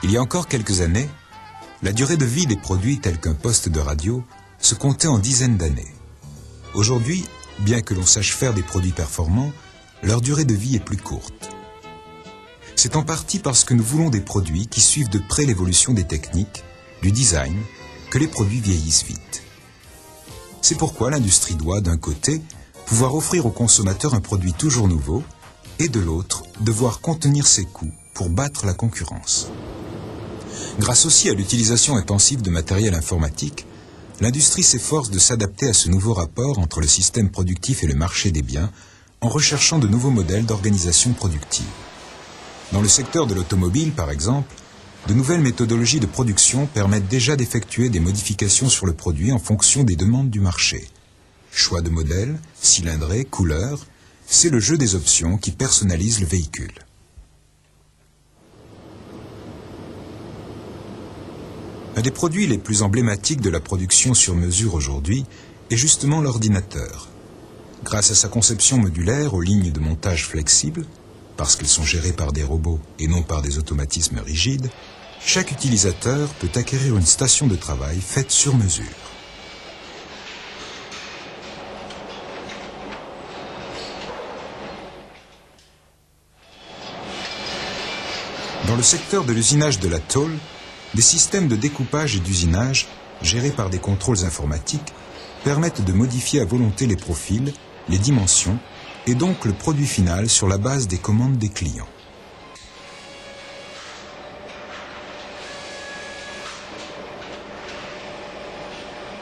Il y a encore quelques années, la durée de vie des produits tels qu'un poste de radio se comptait en dizaines d'années. Aujourd'hui, bien que l'on sache faire des produits performants, leur durée de vie est plus courte. C'est en partie parce que nous voulons des produits qui suivent de près l'évolution des techniques, du design, que les produits vieillissent vite. C'est pourquoi l'industrie doit, d'un côté, pouvoir offrir aux consommateurs un produit toujours nouveau, et de l'autre, devoir contenir ses coûts pour battre la concurrence. Grâce aussi à l'utilisation intensive de matériel informatique, l'industrie s'efforce de s'adapter à ce nouveau rapport entre le système productif et le marché des biens en recherchant de nouveaux modèles d'organisation productive. Dans le secteur de l'automobile, par exemple, de nouvelles méthodologies de production permettent déjà d'effectuer des modifications sur le produit en fonction des demandes du marché. Choix de modèle, cylindrée, couleur, c'est le jeu des options qui personnalise le véhicule. Un des produits les plus emblématiques de la production sur mesure aujourd'hui est justement l'ordinateur. Grâce à sa conception modulaire aux lignes de montage flexibles, parce qu'elles sont gérées par des robots et non par des automatismes rigides, chaque utilisateur peut acquérir une station de travail faite sur mesure. Dans le secteur de l'usinage de la tôle, des systèmes de découpage et d'usinage, gérés par des contrôles informatiques, permettent de modifier à volonté les profils, les dimensions, et donc le produit final sur la base des commandes des clients.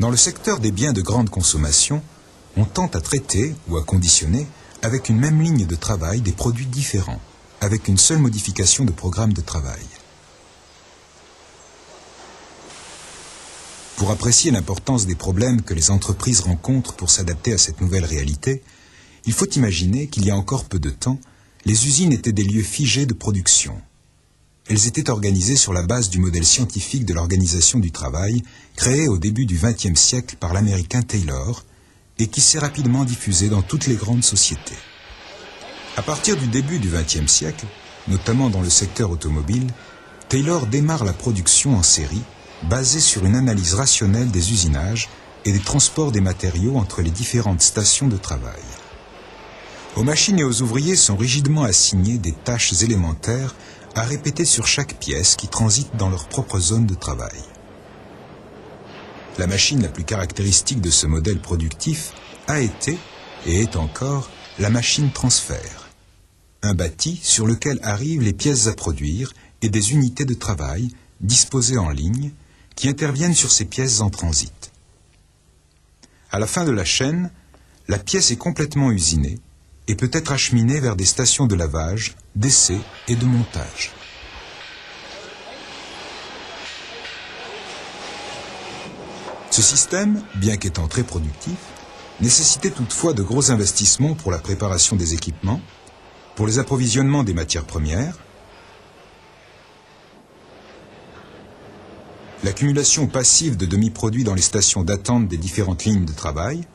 Dans le secteur des biens de grande consommation, on tente à traiter ou à conditionner avec une même ligne de travail des produits différents, avec une seule modification de programme de travail. Pour apprécier l'importance des problèmes que les entreprises rencontrent pour s'adapter à cette nouvelle réalité, il faut imaginer qu'il y a encore peu de temps, les usines étaient des lieux figés de production. Elles étaient organisées sur la base du modèle scientifique de l'organisation du travail, créé au début du XXe siècle par l'Américain Taylor, et qui s'est rapidement diffusé dans toutes les grandes sociétés. À partir du début du XXe siècle, notamment dans le secteur automobile, Taylor démarre la production en série, basée sur une analyse rationnelle des usinages et des transports des matériaux entre les différentes stations de travail. Aux machines et aux ouvriers sont rigidement assignées des tâches élémentaires à répéter sur chaque pièce qui transite dans leur propre zone de travail. La machine la plus caractéristique de ce modèle productif a été, et est encore, la machine transfert. Un bâti sur lequel arrivent les pièces à produire et des unités de travail disposées en ligne qui interviennent sur ces pièces en transit. À la fin de la chaîne, la pièce est complètement usinée et peut être acheminée vers des stations de lavage, d'essai et de montage. Ce système, bien qu'étant très productif, nécessitait toutefois de gros investissements pour la préparation des équipements, pour les approvisionnements des matières premières, l'accumulation passive de demi-produits dans les stations d'attente des différentes lignes de travail,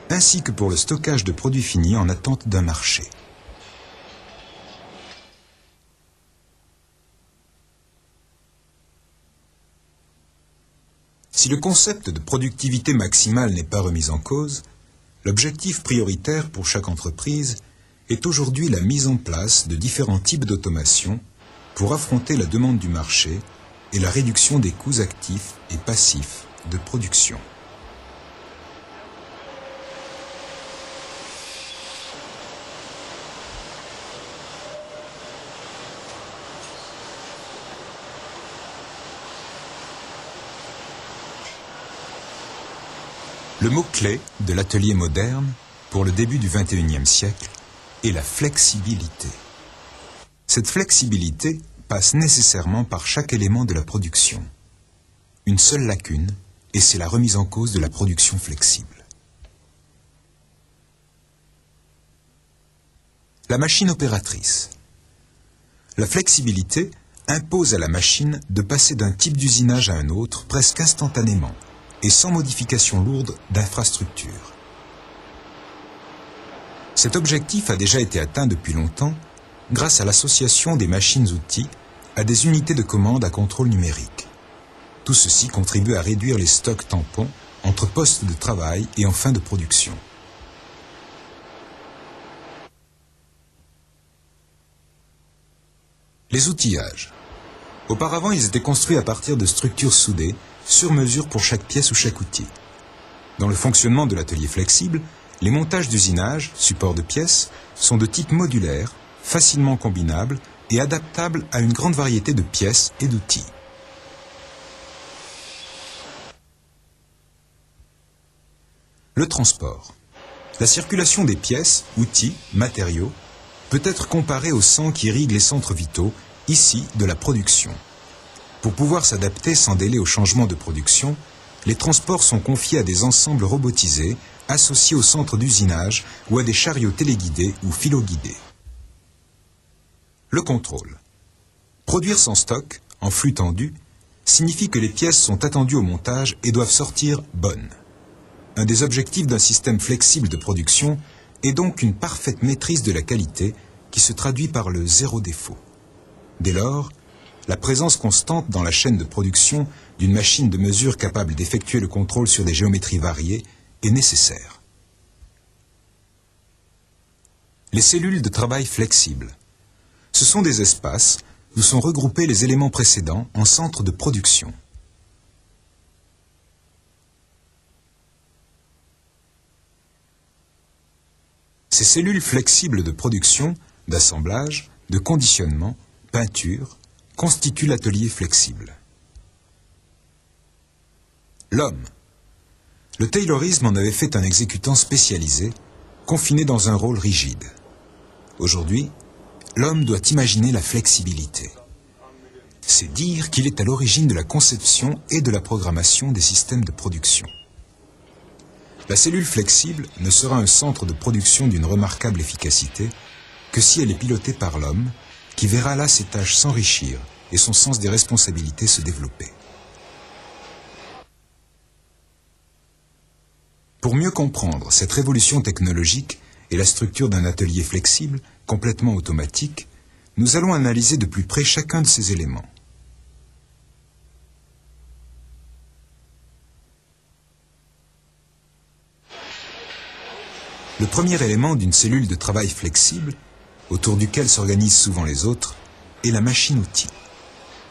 ainsi que pour le stockage de produits finis en attente d'un marché. Si le concept de productivité maximale n'est pas remis en cause, l'objectif prioritaire pour chaque entreprise est aujourd'hui la mise en place de différents types d'automation pour affronter la demande du marché et la réduction des coûts actifs et passifs de production. Le mot-clé de l'atelier moderne pour le début du XXIe siècle est la flexibilité. Cette flexibilité passe nécessairement par chaque élément de la production. Une seule lacune, et c'est la remise en cause de la production flexible. La machine opératrice. La flexibilité impose à la machine de passer d'un type d'usinage à un autre presque instantanément, et sans modification lourde d'infrastructure. Cet objectif a déjà été atteint depuis longtemps grâce à l'association des machines-outils à des unités de commande à contrôle numérique. Tout ceci contribue à réduire les stocks tampons entre postes de travail et en fin de production. Les outillages. Auparavant, ils étaient construits à partir de structures soudées, sur mesure pour chaque pièce ou chaque outil. Dans le fonctionnement de l'atelier flexible, les montages d'usinage, supports de pièces, sont de type modulaire, facilement combinables et adaptables à une grande variété de pièces et d'outils. Le transport. La circulation des pièces, outils, matériaux peut être comparée au sang qui irrigue les centres vitaux, ici de la production. Pour pouvoir s'adapter sans délai au changement de production, les transports sont confiés à des ensembles robotisés associés au centre d'usinage ou à des chariots téléguidés ou filoguidés. Le contrôle. Produire sans stock, en flux tendu, signifie que les pièces sont attendues au montage et doivent sortir bonnes. Un des objectifs d'un système flexible de production est donc une parfaite maîtrise de la qualité qui se traduit par le zéro défaut. Dès lors, la présence constante dans la chaîne de production d'une machine de mesure capable d'effectuer le contrôle sur des géométries variées est nécessaire. Les cellules de travail flexibles. Ce sont des espaces où sont regroupés les éléments précédents en centres de production. Ces cellules flexibles de production, d'assemblage, de conditionnement, peinture, constituent l'atelier flexible. L'homme. Le taylorisme en avait fait un exécutant spécialisé, confiné dans un rôle rigide. Aujourd'hui, l'homme doit imaginer la flexibilité. C'est dire qu'il est à l'origine de la conception et de la programmation des systèmes de production. La cellule flexible ne sera un centre de production d'une remarquable efficacité que si elle est pilotée par l'homme, qui verra là ses tâches s'enrichir et son sens des responsabilités se développer. Pour mieux comprendre cette révolution technologique et la structure d'un atelier flexible, complètement automatique, nous allons analyser de plus près chacun de ces éléments. Le premier élément d'une cellule de travail flexible, autour duquel s'organisent souvent les autres, est la machine-outil.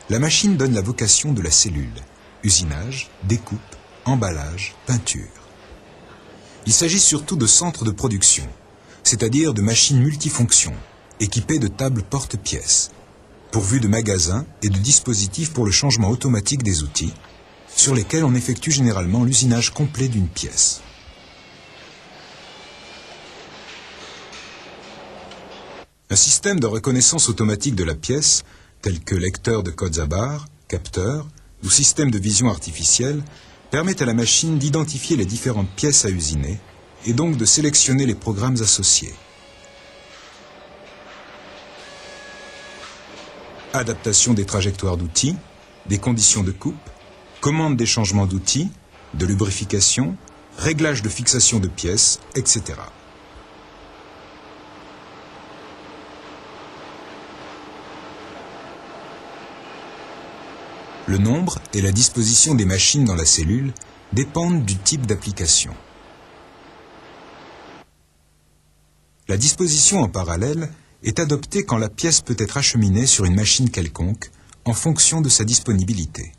La machine donne la vocation de la cellule: usinage, découpe, emballage, peinture. Il s'agit surtout de centres de production, c'est-à-dire de machines multifonctions, équipées de tables porte-pièces, pourvues de magasins et de dispositifs pour le changement automatique des outils, sur lesquels on effectue généralement l'usinage complet d'une pièce. Un système de reconnaissance automatique de la pièce, tel que lecteur de codes à barres, capteur ou système de vision artificielle, permet à la machine d'identifier les différentes pièces à usiner et donc de sélectionner les programmes associés. Adaptation des trajectoires d'outils, des conditions de coupe, commande des changements d'outils, de lubrification, réglage de fixation de pièces, etc. Le nombre et la disposition des machines dans la cellule dépendent du type d'application. La disposition en parallèle est adoptée quand la pièce peut être acheminée sur une machine quelconque en fonction de sa disponibilité.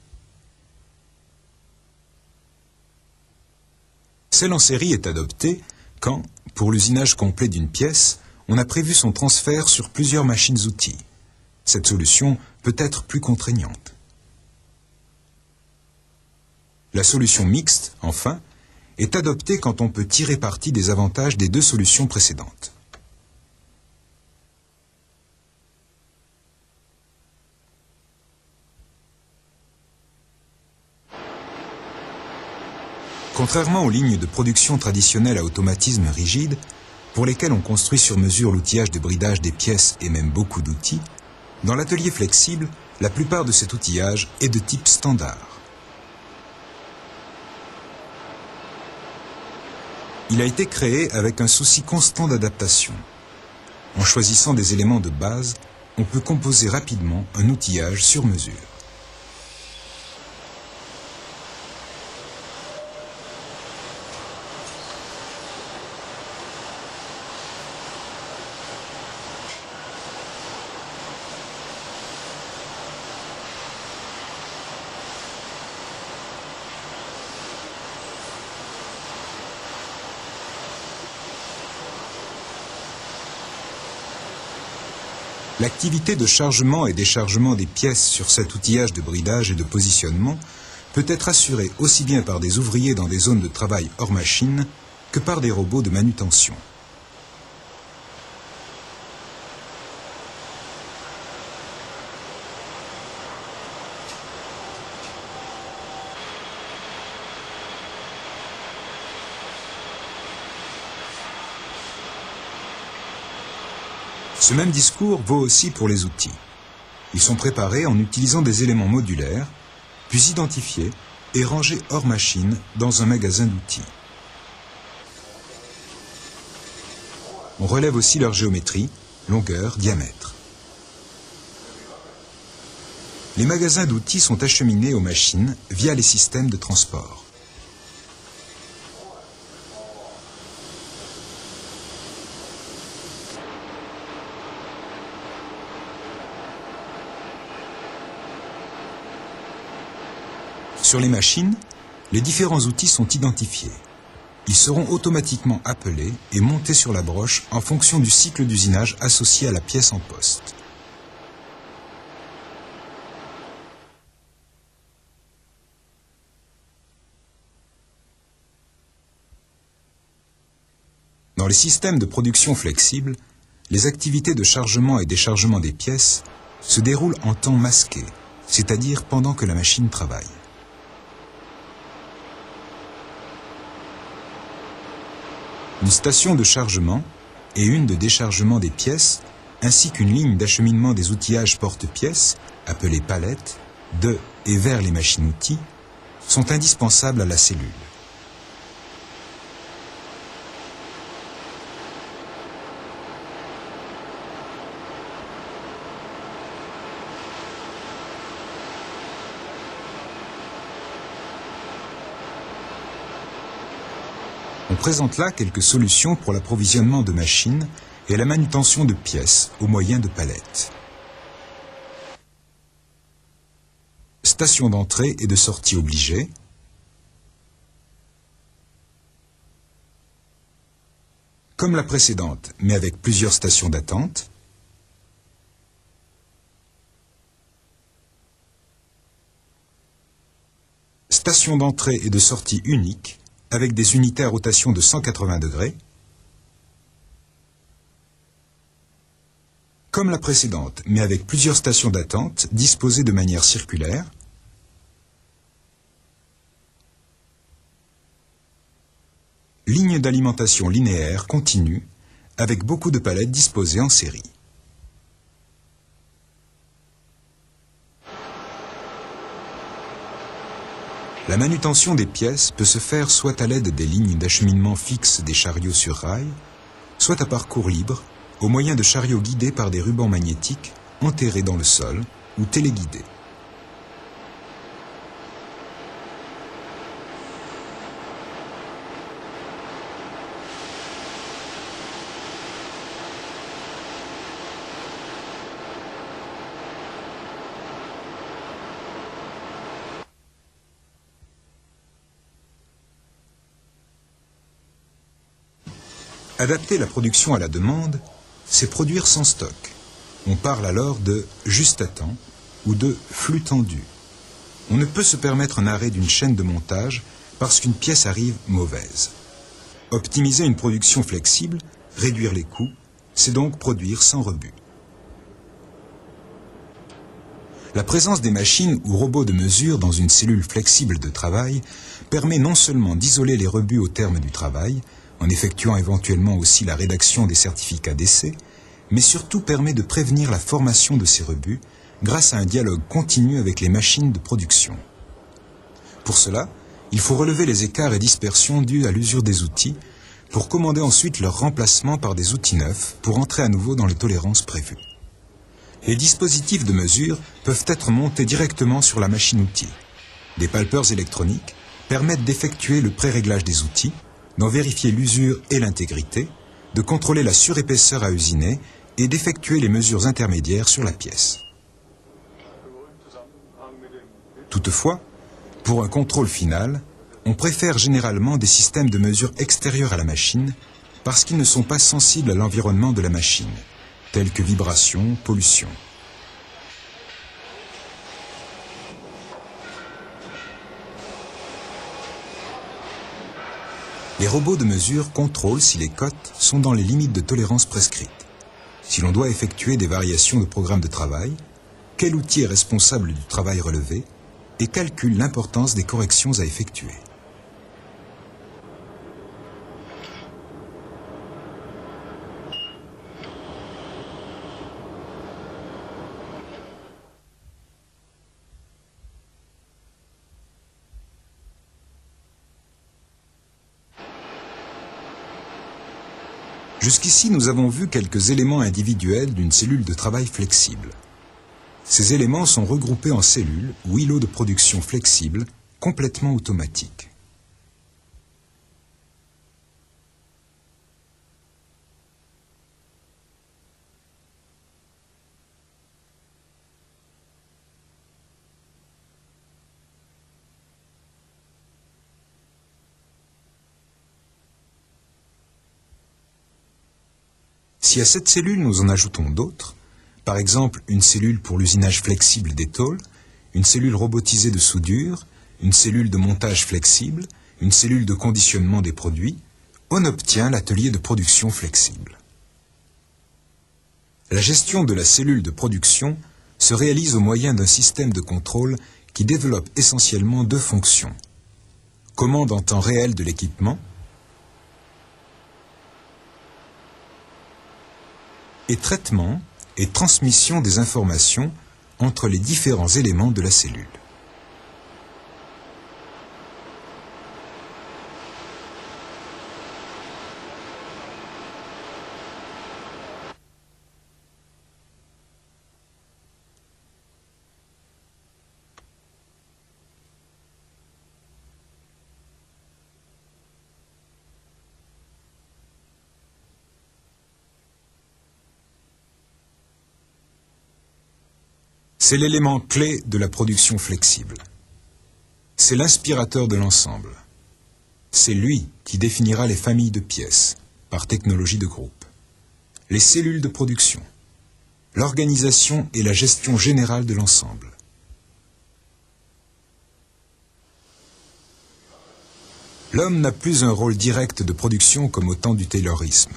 Celle en série est adoptée quand, pour l'usinage complet d'une pièce, on a prévu son transfert sur plusieurs machines-outils. Cette solution peut être plus contraignante. La solution mixte, enfin, est adoptée quand on peut tirer parti des avantages des deux solutions précédentes. Contrairement aux lignes de production traditionnelles à automatisme rigide, pour lesquelles on construit sur mesure l'outillage de bridage des pièces et même beaucoup d'outils, dans l'atelier flexible, la plupart de cet outillage est de type standard. Il a été créé avec un souci constant d'adaptation. En choisissant des éléments de base, on peut composer rapidement un outillage sur mesure. L'activité de chargement et déchargement des pièces sur cet outillage de bridage et de positionnement peut être assurée aussi bien par des ouvriers dans des zones de travail hors machine que par des robots de manutention. Ce même discours vaut aussi pour les outils. Ils sont préparés en utilisant des éléments modulaires, puis identifiés et rangés hors machine dans un magasin d'outils. On relève aussi leur géométrie, longueur, diamètre. Les magasins d'outils sont acheminés aux machines via les systèmes de transport. Sur les machines, les différents outils sont identifiés. Ils seront automatiquement appelés et montés sur la broche en fonction du cycle d'usinage associé à la pièce en poste. Dans les systèmes de production flexibles, les activités de chargement et déchargement des pièces se déroulent en temps masqué, c'est-à-dire pendant que la machine travaille. Une station de chargement et une de déchargement des pièces, ainsi qu'une ligne d'acheminement des outillages porte-pièces, appelée palette, de et vers les machines-outils, sont indispensables à la cellule. On présente là quelques solutions pour l'approvisionnement de machines et la manutention de pièces au moyen de palettes. Station d'entrée et de sortie obligée. Comme la précédente, mais avec plusieurs stations d'attente. Station d'entrée et de sortie unique, avec des unités à rotation de 180 degrés. Comme la précédente, mais avec plusieurs stations d'attente disposées de manière circulaire. Ligne d'alimentation linéaire continue, avec beaucoup de palettes disposées en série. La manutention des pièces peut se faire soit à l'aide des lignes d'acheminement fixes des chariots sur rail, soit à parcours libre, au moyen de chariots guidés par des rubans magnétiques enterrés dans le sol ou téléguidés. Adapter la production à la demande, c'est produire sans stock. On parle alors de juste à temps ou de flux tendu. On ne peut se permettre un arrêt d'une chaîne de montage parce qu'une pièce arrive mauvaise. Optimiser une production flexible, réduire les coûts, c'est donc produire sans rebut. La présence des machines ou robots de mesure dans une cellule flexible de travail permet non seulement d'isoler les rebuts au terme du travail, en effectuant éventuellement aussi la rédaction des certificats d'essai, mais surtout permet de prévenir la formation de ces rebuts grâce à un dialogue continu avec les machines de production. Pour cela, il faut relever les écarts et dispersions dus à l'usure des outils, pour commander ensuite leur remplacement par des outils neufs pour entrer à nouveau dans les tolérances prévues. Les dispositifs de mesure peuvent être montés directement sur la machine-outil. Des palpeurs électroniques permettent d'effectuer le pré-réglage des outils, d'en vérifier l'usure et l'intégrité, de contrôler la surépaisseur à usiner et d'effectuer les mesures intermédiaires sur la pièce. Toutefois, pour un contrôle final, on préfère généralement des systèmes de mesure extérieurs à la machine parce qu'ils ne sont pas sensibles à l'environnement de la machine, tels que vibrations, pollution. Les robots de mesure contrôlent si les cotes sont dans les limites de tolérance prescrites, si l'on doit effectuer des variations de programme de travail, quel outil est responsable du travail relevé et calculent l'importance des corrections à effectuer. Jusqu'ici, nous avons vu quelques éléments individuels d'une cellule de travail flexible. Ces éléments sont regroupés en cellules ou îlots de production flexibles, complètement automatiques. Si à cette cellule nous en ajoutons d'autres, par exemple une cellule pour l'usinage flexible des tôles, une cellule robotisée de soudure, une cellule de montage flexible, une cellule de conditionnement des produits, on obtient l'atelier de production flexible. La gestion de la cellule de production se réalise au moyen d'un système de contrôle qui développe essentiellement deux fonctions. Commande en temps réel de l'équipement et traitement et transmission des informations entre les différents éléments de la cellule. C'est l'élément clé de la production flexible. C'est l'inspirateur de l'ensemble. C'est lui qui définira les familles de pièces, par technologie de groupe, les cellules de production, l'organisation et la gestion générale de l'ensemble. L'homme n'a plus un rôle direct de production comme au temps du taylorisme,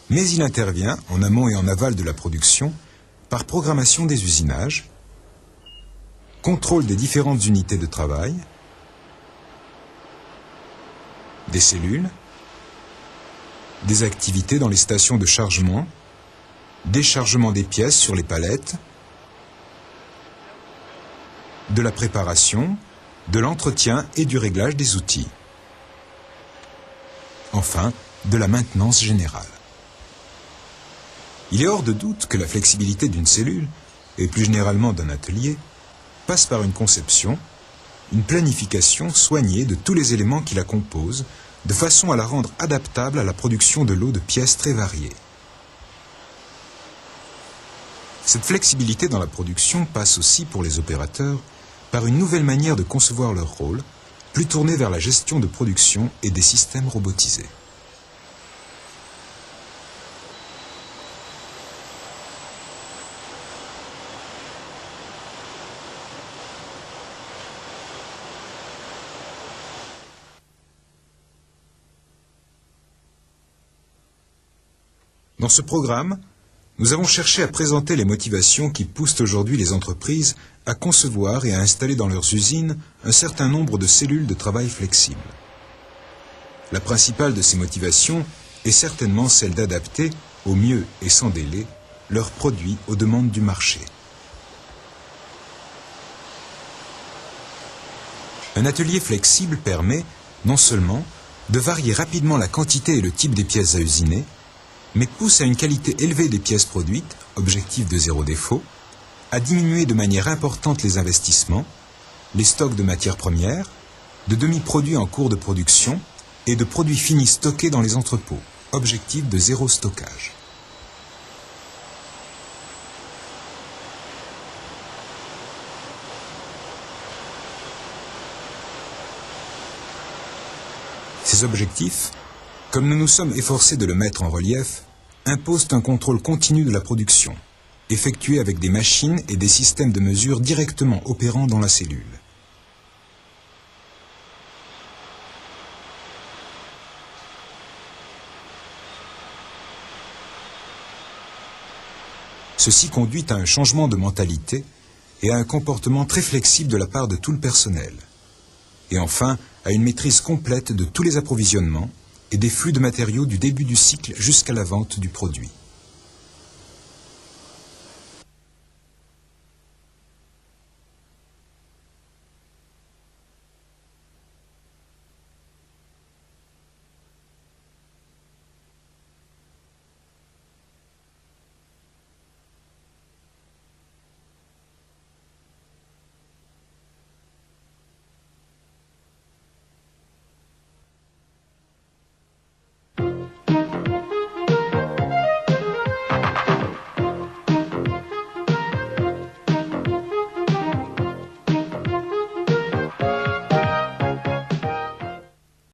mais il intervient en amont et en aval de la production par programmation des usinages, contrôle des différentes unités de travail, des cellules, des activités dans les stations de chargement, déchargement des pièces sur les palettes, de la préparation, de l'entretien et du réglage des outils. Enfin, de la maintenance générale. Il est hors de doute que la flexibilité d'une cellule, et plus généralement d'un atelier, passe par une conception, une planification soignée de tous les éléments qui la composent, de façon à la rendre adaptable à la production de lots de pièces très variées. Cette flexibilité dans la production passe aussi, pour les opérateurs, par une nouvelle manière de concevoir leur rôle, plus tournée vers la gestion de production et des systèmes robotisés. Dans ce programme, nous avons cherché à présenter les motivations qui poussent aujourd'hui les entreprises à concevoir et à installer dans leurs usines un certain nombre de cellules de travail flexibles. La principale de ces motivations est certainement celle d'adapter, au mieux et sans délai, leurs produits aux demandes du marché. Un atelier flexible permet, non seulement de varier rapidement la quantité et le type des pièces à usiner, mais pousse à une qualité élevée des pièces produites, objectif de zéro défaut, à diminuer de manière importante les investissements, les stocks de matières premières, de demi-produits en cours de production et de produits finis stockés dans les entrepôts, objectif de zéro stockage. Ces objectifs, comme nous nous sommes efforcés de le mettre en relief, imposent un contrôle continu de la production, effectué avec des machines et des systèmes de mesure directement opérant dans la cellule. Ceci conduit à un changement de mentalité et à un comportement très flexible de la part de tout le personnel. Et enfin, à une maîtrise complète de tous les approvisionnements et des flux de matériaux du début du cycle jusqu'à la vente du produit.